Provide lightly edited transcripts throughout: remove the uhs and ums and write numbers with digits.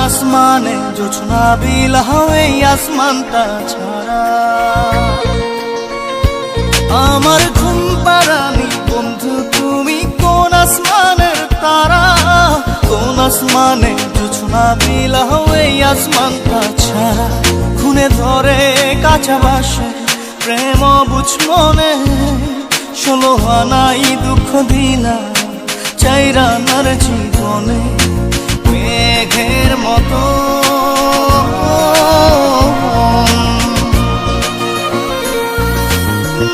আসমানে জোছনা বিলাহ এই আসমানটা ছাড়া আমার ঘুম পাড়ানি বন্ধু তুমি কোন আসমানের তারা কোন আসমানে জোছনা বিলাহ এই আসমানটা ছাড়া খুনে ধরে কাঁচা বাসে প্রেম বুঝ মনে 16 আনাই দুঃখ দিলা চাইরানার জীবনে মেঘের মতো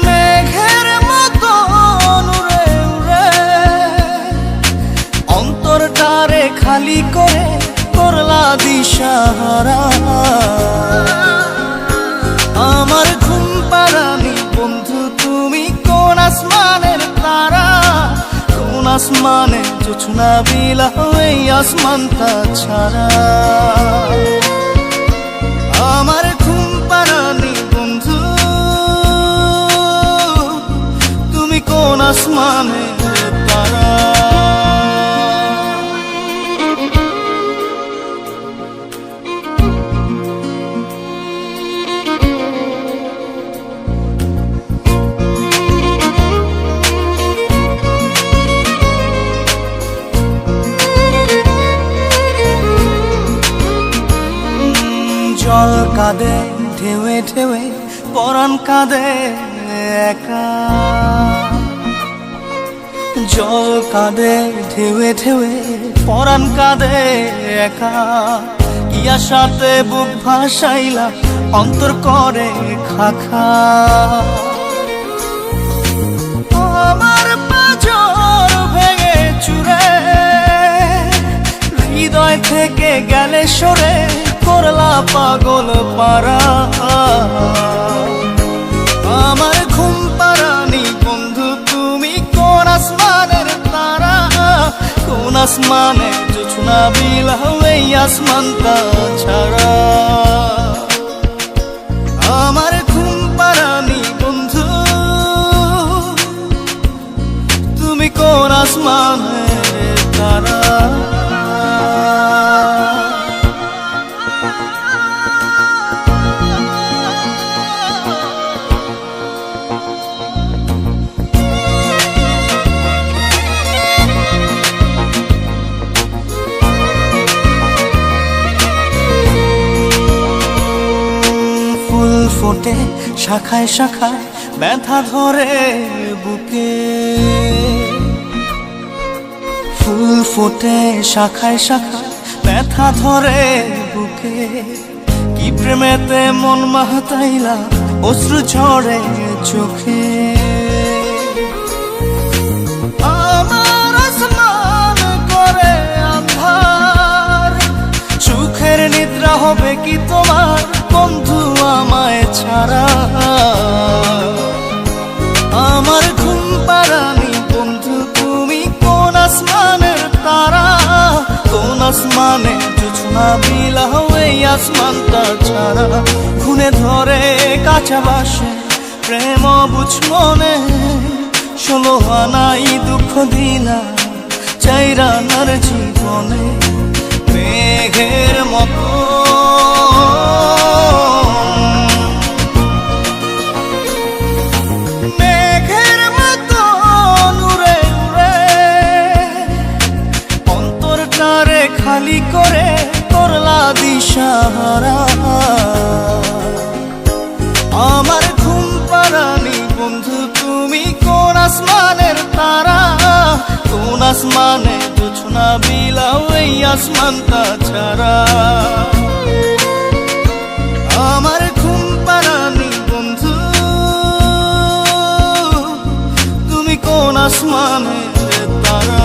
মেঘের মতো উড়ে উড়ে অন্তরটারে খালি করে করলা দিশাহারা আমার ঘুম পাড়ানি বন্ধু তুমি কোন আসমানের তারা কোন আসমানে জোছনা বিলাহ এই আসমানটা ছাড়া আমার ঘুম পাড়ানি বন্ধু তুমি কোন আসমানের তারা জল কাঁদে ঢেউে ঢেউে পরাণ কাঁদে একা জল কাঁদে ঢেউে ঢেউে পরাণ কাঁদে একা কি আশাতে বুক ভাসাইলা অন্তর করে খাখা আমার পাঁজর ভেঙে চুরে হৃদয় থেকে গেলে সরে করলা পাগল পারা আমার ঘুম পাড়ানি বন্ধু তুমি কোন আসমানের তারা কোন আসমানে জোছনা বিলাহ এই আসমানটা ছাড়া আমার ঘুম পাড়ানি বন্ধু তুমি কোন আসমানের তারা ফোটে শাখায় শাখায় ব্যথা ধরে বুকে ফুল ফোটে শাখায় শাখায় ব্যথা ধরে বুকে কি প্রেমেতে মন মাহতাইলা অশ্রু ঝরে চোখে আমার আসমান করে আন্ধার সুখের নিদ্রা হবে কি তোমার বন্ধু আমায় ছাড়া আমার ঘুম পাড়ানি বন্ধু তুমি কোন আসমানের তারা কোন আসমানে জোছনা বিলাহ এই আসমানটা ছাড়া খুনে ধরে কাঁচা বাসে প্রেম বুঝ মনে 16 আনাই দুঃখ দিলা চাইরানার জীবনে মেঘের মতো মেঘের মতো উড়ে উড়ে অন্তরটারে খালি করে করলা দিশাহারা আমার ঘুম পাড়ানি বন্ধু তুমি কোন আসমানের তারা কোন আসমানে জোছনা বিলাহ এই আসমানটা ছাড়া আমার ঘুম পাড়ানি বন্ধু তুমি কোন আসমানের তারা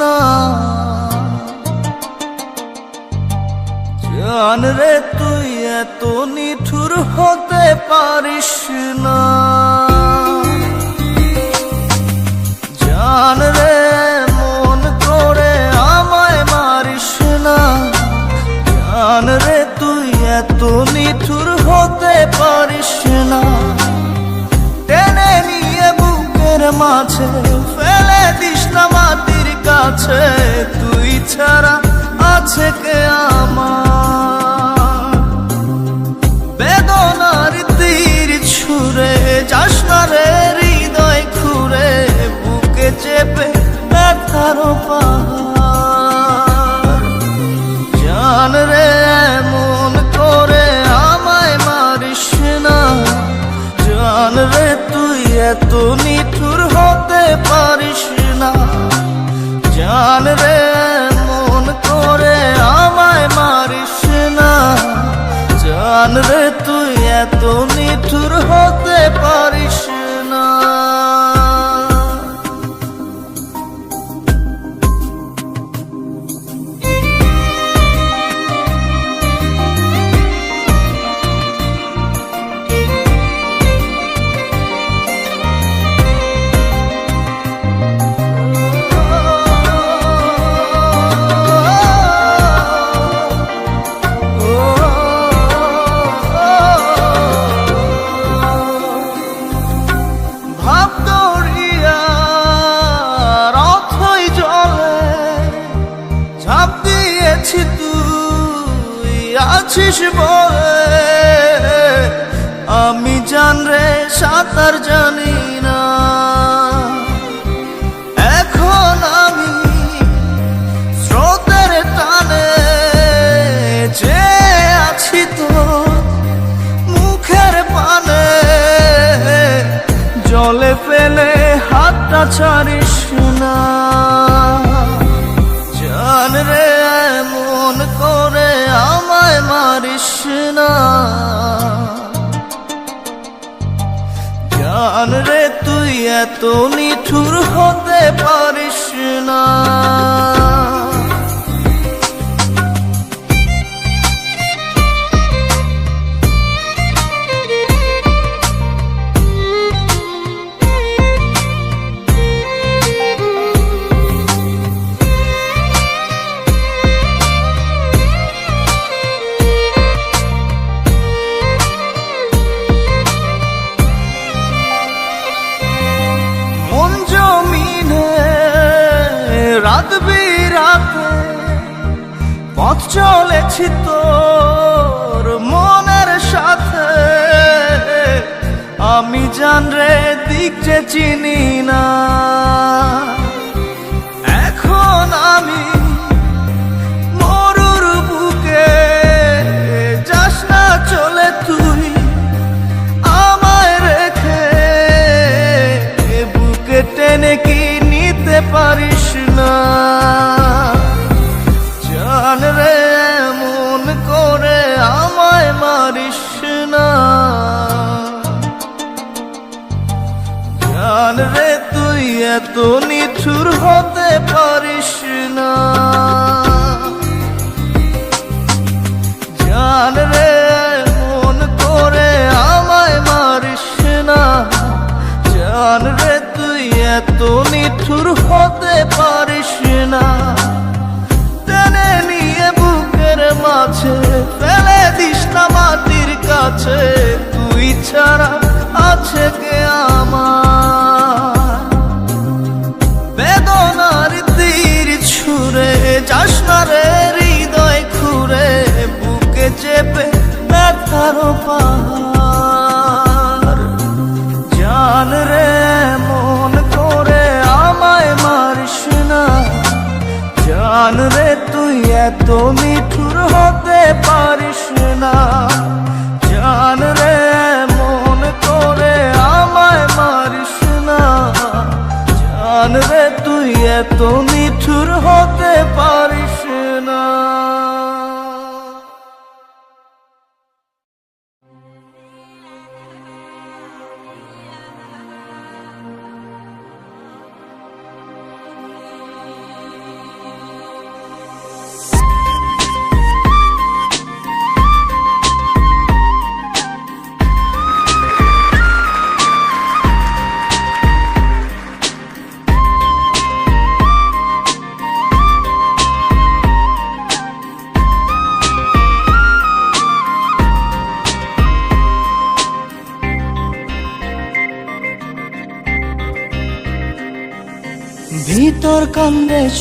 না। জান রে তুই এত নিঠুর হতে পারিস না। জান রে মন করে আমায় মারিস না। জান রে তুই এত নিঠুর হতে পারিস না। টেনে নিয়ে বুকের মাঝে ফেলে দিস না মাটির কাছে। তুই ছাড়া আছে কে আমার? বেদনার তীর ছুঁড়ে যাস না রে হৃদয় খুঁড়ে, বুকে চেপে ব্যথার পাহাড়। জান রে এমন করে আমায় মারিস না। জান রে তুই এত নিঠুর হতে পারিস না। জান রে এমন করে আমায় মারিস না। জান রে তুই এত নিঠুর হতে পারিস না। তুই আছিস বলে আমি জান রে সাঁতার জানি না। এখন আমি স্রোতের টানে যে আছি তো মুখের পানে। জলে ফেলে হাতটা ছাড়িস না। জান রে এমন করে আমায় মারিস না। জান রে তুই এত নিঠুর হতে পারিস না। রাত বিরাতে পথ চলেছি তোর মনের সাথে। আমি জান রে দিক যে চিনি না। এখন আমি মরুর বুকে যাস না চলে তুই আমায় রেখে। বুকে টেনে কি নিতে পারিস না। জান রে এমন করে আমায় মারিস না। জান রে তুই এত নিঠুর হতে পারিস না। জান রে এমন করে আমায় মারিস না। জান রে তুই এত নিঠুর হতে পারিস না। টেনে নিয়ে বুকের মাঝে ফেলে দিস না মাটির কাছে। তুই ছাড়া আছে কে আমার? বেদনার তীর ছুঁড়ে যাস না রে হৃদয় খুঁড়ে, বুকে চেপে ব্যথার পাহাড়। জান রে মন করে আমায় মারিস না। জান রে তুই এত নিঠুর হতে পারিস না। জান রে মন করে আমায় মারিস না। জান রে তুই এত নিঠুর হতে পারিস না।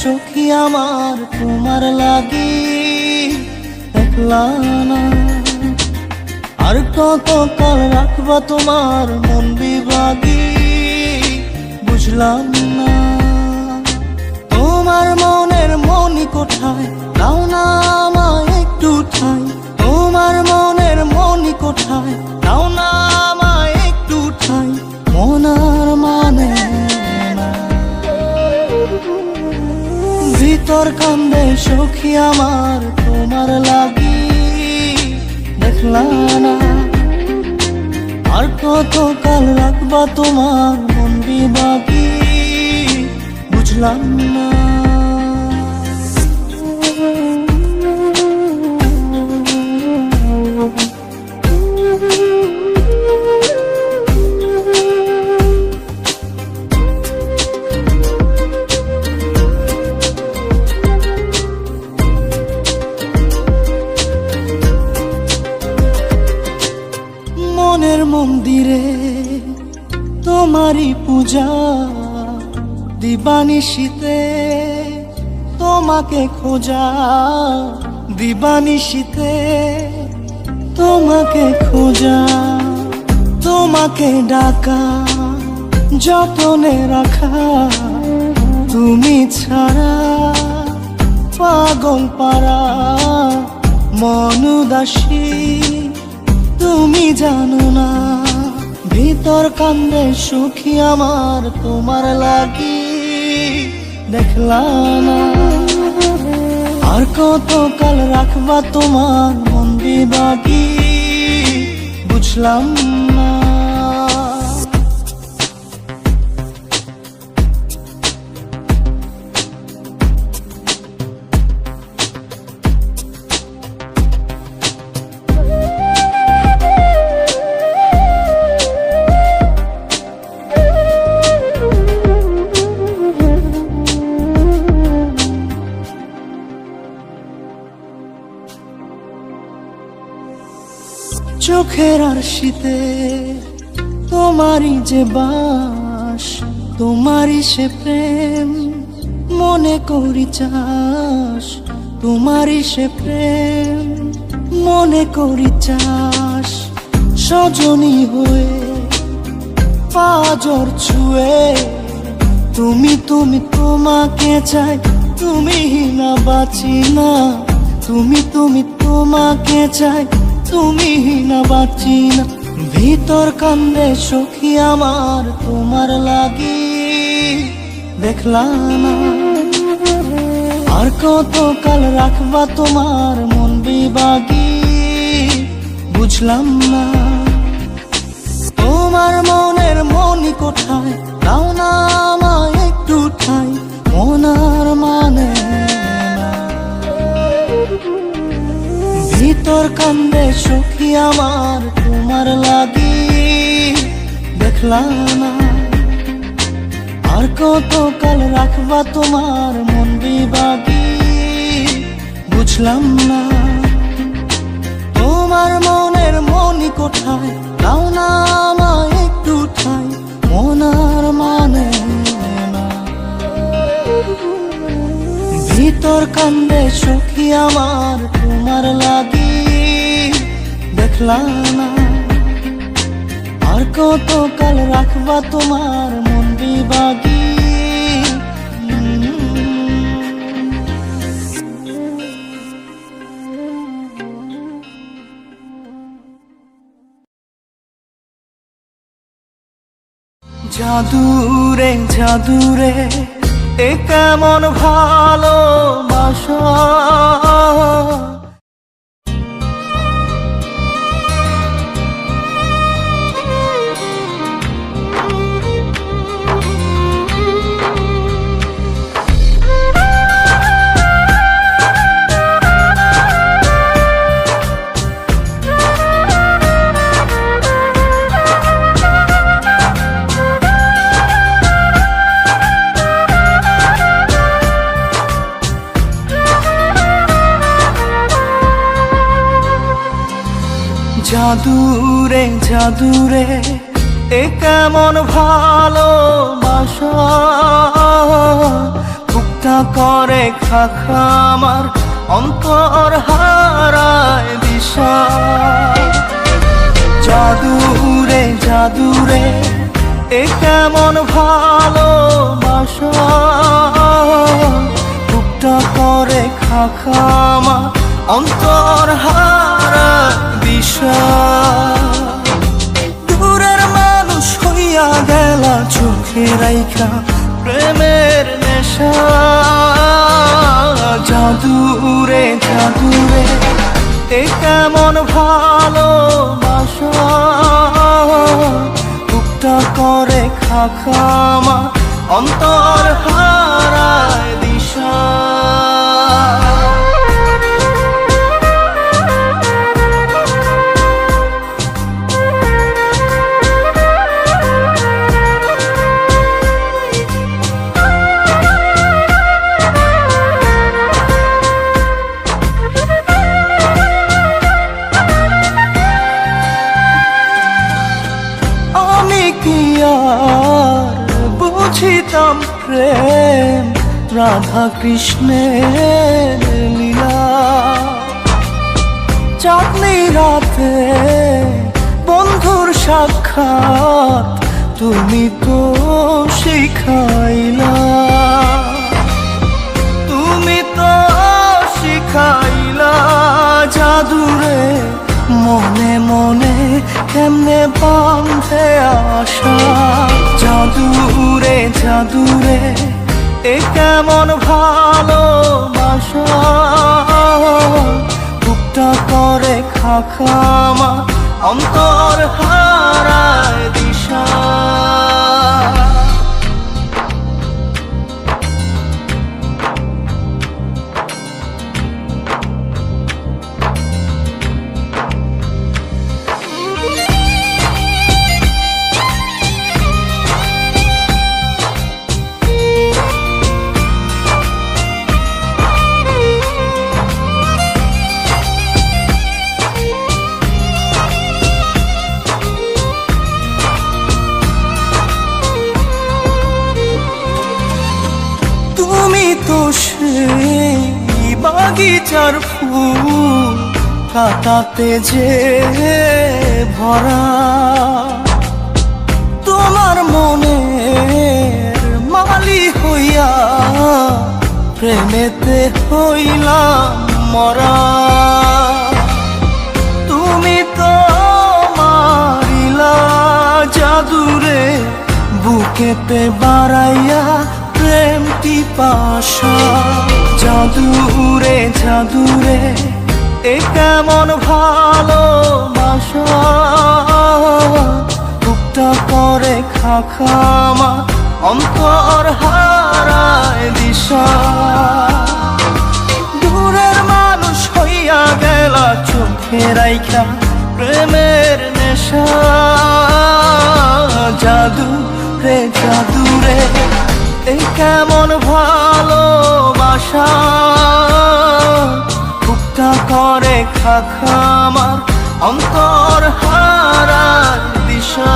সখী আমার তোমার লাগি একলা না। আর কত কাল রাখবা তোমার মন বিভাগী বুঝলাম না। তোমার মনের মনি কোঠায় দাও না আমায় একটু ঠাই। তোমার মনের মনি কোঠায় দাও না আমায় একটু ঠাই। মনার মানে না, ভিতর কান্দে সখী আমার তোমার লাগি দেখলা না। আর কত কাল রাখবা তোমার মন বিভাগী বুঝলাম না। মনের মন্দিরে তোমারই পূজা দিবানিশীতে তোমাকে খোঁজা। দিবানিশীতে তোমাকে খোঁজা, তোমাকে ডাকা যতনে রাখা। তুমি ছাড়া পাগল পারা মন উদাসী তুমি জানো না। ভিতর কান্দে সুখী আমার তোমার লাগি দেখলা না। আর কত কাল রাখবা তোমার মন বিভাগী বুঝলাম না। চোখের আরশিতে তোমারই যে বাস, তোমারই সে প্রেম মনে করি চাস। তোমারই সে প্রেম মনে করি চাস। সজনী হয়ে পাজর ছুঁয়ে তুমি তুমি তোমাকে চাই। তুমি না বাঁচি না, তুমি তুমি তোমাকে চাই। তুমি না বাঁচি না। ভিতর কান্দে সখী আমার তোমার লাগি দেখলা না। আর কত কাল রাখবা তোমার মন বিভাগী বুঝলাম না। তোমার মনের মনি কোঠায় দাও না আমায় একটু ঠাই। মনার মানে না, ভিতর কান্দে সখী আমার তোমার লাগি দেখলা না। আর কত কাল রাখবা তোমার মন বিভাগী বুঝলাম না। তোমার মনের মনি কোঠায় দাও না আমায় একটু ঠাই। মনার মানে না, ভিতর কান্দে সখী আমার তোমার লাগি দেখলা না। আর কত কাল রাখবা তোমার মন বিভাগী। জাদুরে জাদুরে এ কেমন ভালোবাসা। জাদুরে জাদুরে এ কেমন ভালোবাসা। বুক বুকটা করে খাখা আমার অন্তর হারায় দিশা। জাদুরে জাদুরে এ কেমন ভালোবাসা, বুকটা করে খাখা আমার অন্তর হারায় দিশা। দূরের মানুষ হইয়া গেলা চোখে রাইখা প্রেমের নেশা। জাদুরে জাদুরে এ কেমন ভালোবাসা, বুকটা করে খাখা আমার অন্তর হারায় দিশা। বুঝিতাম প্রেম রাধা কৃষ্ণের লীলা, চাঁদনি রাতে বন্ধুর সাক্ষাৎ তুমি তো শিখাইলা, তুমি তো শিখাইলা। জাদুরে মনে মনে কেমনে বাঁধে আশা। জাদুরে জাদুরে এ কেমন ভালোবাসা, বুকটা করে খাখা আমার অন্তর হারায় দিশা। তুমি তো সেই বাগিচার ফুল কাটাতে যে ভরা, তোমার মনের মালি হইয়া প্রেমেতে হইলাম মরা। তুমি তো মারিলা জাদুরে বুকেতে বাড়াইয়া প্রেম পিপাসা। জাদুরে জাদুরে এ কেমন ভালোবাসা, বুকটা করে খাখা আমার অন্তর হারায় দিশা। দূরের মানুষ হইয়া গেলা চোখে রাইখা প্রেমের নেশা। জাদুরে জাদুরে এই কেমন ভালোবাসা, বুকটা করে খাখা আমার অন্তর হারায় দিশা।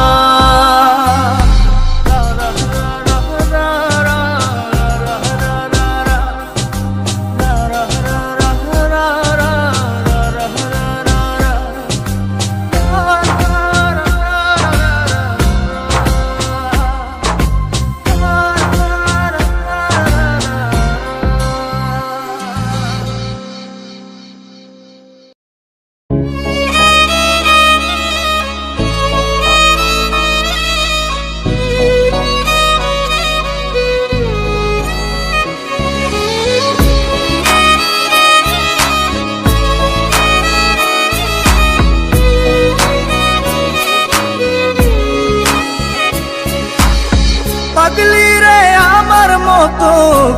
পাগলি রে আমার মতো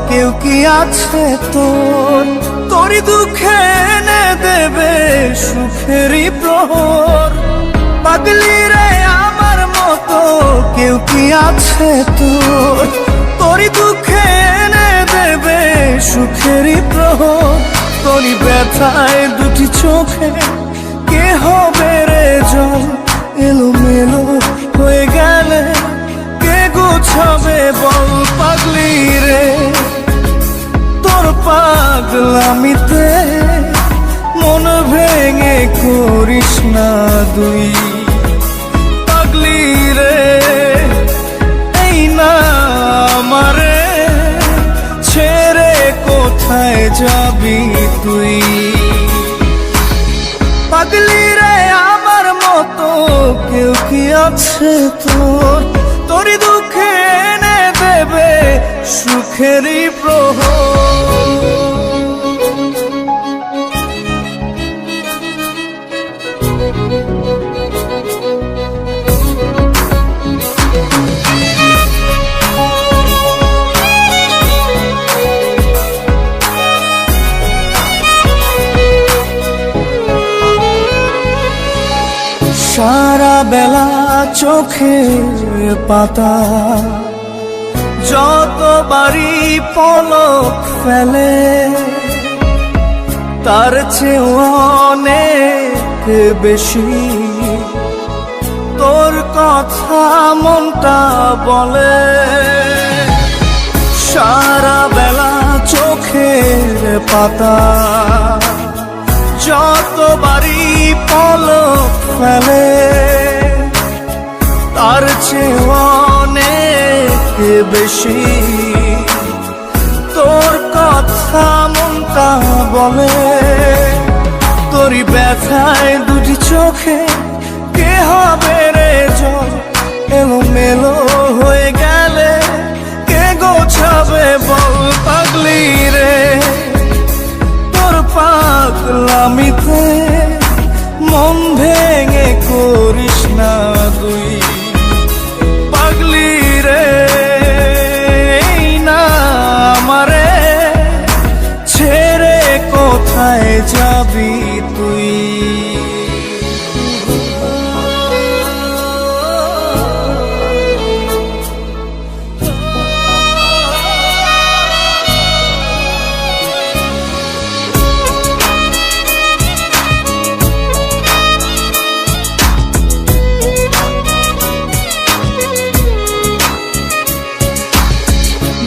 কেউ কি আছে তোর, তোরই দুঃখে এনে দেবে সুখেরই প্রহর। পাগলি রে আমার মতো কেউ কি আছে তোর, তোরই দুঃখে এনে দেবে সুখেরই প্রহর। তোরই ব্যথায় দুটি চোখে কে হবে রে জল, এলোমেলো হয়ে গেলে কে গোছাবে বল পাগলি রে। পাগলামিতে মন ভেঙে করিস না দুই। পাগলি রে এই না আমারে ছেড়ে কোথায় যাবি তুই। পাগলি রে আমার মতো কেউ কি আছে তোর, তোরই দুঃখে এনে দেবে সুখেরই প্রহর। সারা বেলা চোখের পাতা যতবারই পলক ফেলে, তার চেয়ে অনেক বেশি তোর কথা মনটা বলে। সারা বেলা চোখের পাতা যতবারই পলক ফেলে, তার চেয়ে অনেক বেশি তোর কথা মনটা বলে। তোরই ব্যথায় দুটি চোখে কে হবে রে জল, এলোমেলো হয়ে গেলে কে গোছাবে বল। পাগলি রে তোর পাগলামিতে মন ভেঙে করিস না দুই। পাগলি রে এই না আমারে ছেড়ে কোথায় যাবি তুই।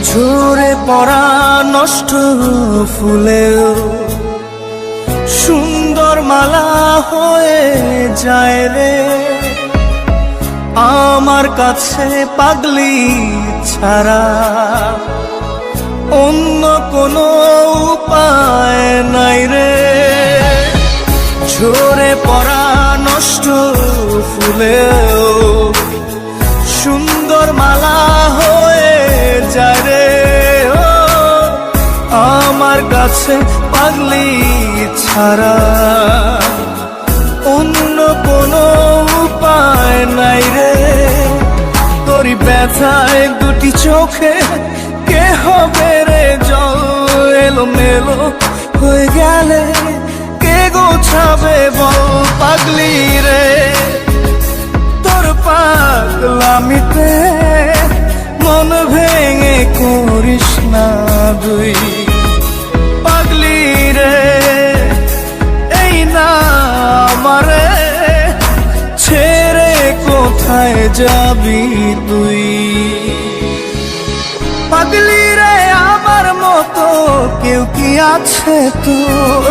ঝরে পড়া নষ্ট ফুলেও সুন্দর মালা হয়ে যায় রে আমার কাছে। পাগলি ছাড়া অন্য কোনো উপায় নাই রে। ঝরে পড়া নষ্ট ফুলেও সুন্দর মালা হয়ে যায় রে আমার কাছে। পাগলি ছাড়া অন্য কোনো উপায় নাই রে। তোরই ব্যথায় দুটি চোখে কে হবে রে জল, এলোমেলো হয়ে গেলে কে গোছাবে বল। পাগলি রে তোর পাগলামিতে মন ভেঙে করিস না দুই। পাগলি রে এই না আমারে ছেড়ে কোথায় যাবি তুই। পাগলি রে আমার মতো কেউ কি আছে তোর,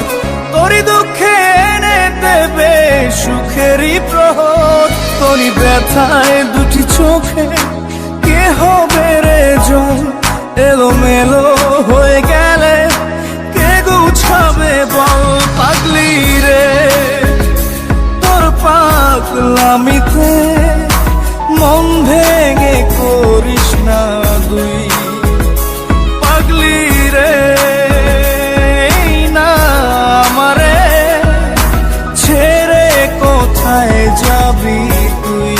তোরই দুঃখে এনে দেবে সুখেরই প্রহর। তোরই ব্যথায় দুটি চোখে কে হবে রে জল, এলোমেলো হয়ে গেলে কে গুছাবে বল। পাগলি রে তোর পাগলামিতে মন ভেঙে করিস না দুই। পাগলি রে এই না আমারে ছেড়ে কোথায় যাবি তুই।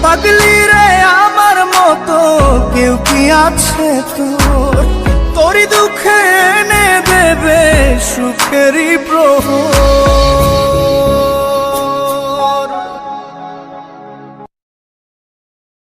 পাগলি রে আমার মতো কেউ কি আছে তোর, তোরই দুঃখে এনে দেবে সুখেরই প্রহর।